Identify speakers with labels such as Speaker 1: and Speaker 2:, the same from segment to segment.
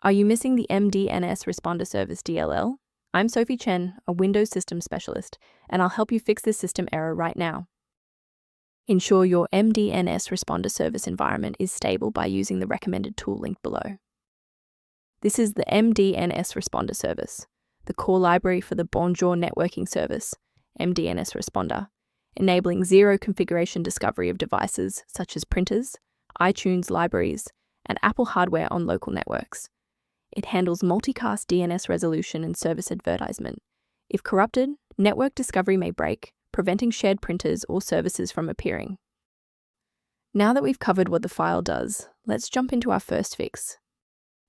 Speaker 1: Are you missing the mDNS Responder Service DLL? I'm Sophie Chen, a Windows system specialist, and I'll help you fix this system error right now. Ensure your mDNS Responder Service environment is stable by using the recommended tool linked below. This is the mDNS Responder Service, the core library for the Bonjour networking service, Mdnsresponder, enabling zero configuration discovery of devices such as printers, iTunes libraries, and Apple hardware on local networks. It handles multicast DNS resolution and service advertisement. If corrupted, network discovery may break, preventing shared printers or services from appearing. Now that we've covered what the file does, let's jump into our first fix.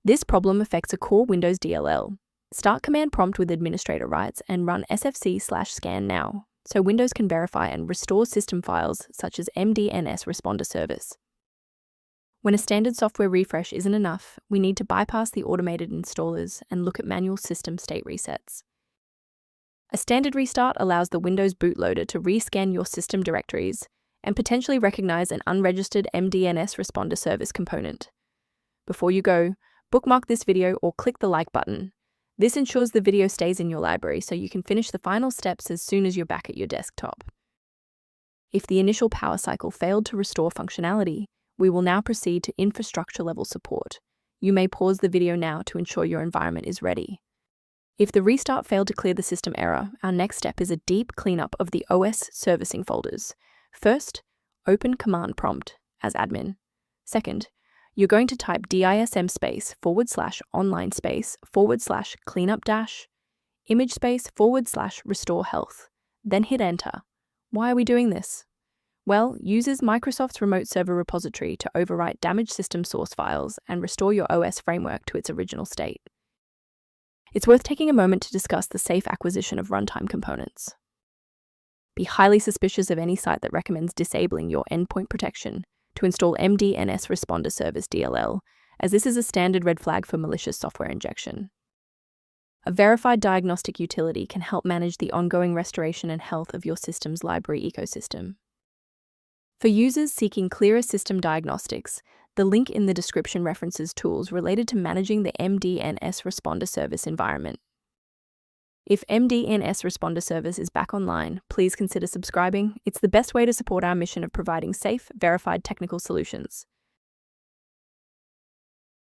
Speaker 1: This problem affects a core Windows DLL. Start command prompt with administrator rights and run sfc/scan now, so Windows can verify and restore system files such as mDNS Responder Service. When a standard software refresh isn't enough, we need to bypass the automated installers and look at manual system state resets. A standard restart allows the Windows bootloader to rescan your system directories and potentially recognize an unregistered mDNS Responder Service component. Before you go, bookmark this video or click the like button. This ensures the video stays in your library so you can finish the final steps as soon as you're back at your desktop. If the initial power cycle failed to restore functionality, we will now proceed to infrastructure-level support. You may pause the video now to ensure your environment is ready. If the restart failed to clear the system error, our next step is a deep cleanup of the OS servicing folders. First, open command prompt as admin. Second, you're going to type DISM /cleanup-image//restore health, then hit enter. Why are we doing this? Well, uses Microsoft's remote server repository to overwrite damaged system source files and restore your OS framework to its original state. It's worth taking a moment to discuss the safe acquisition of runtime components. Be highly suspicious of any site that recommends disabling your endpoint protection to install mDNS Responder Service DLL, as this is a standard red flag for malicious software injection. A verified diagnostic utility can help manage the ongoing restoration and health of your system's library ecosystem. For users seeking clearer system diagnostics, the link in the description references tools related to managing the mDNS Responder Service environment. If mDNS Responder Service is back online, please consider subscribing. It's the best way to support our mission of providing safe, verified technical solutions.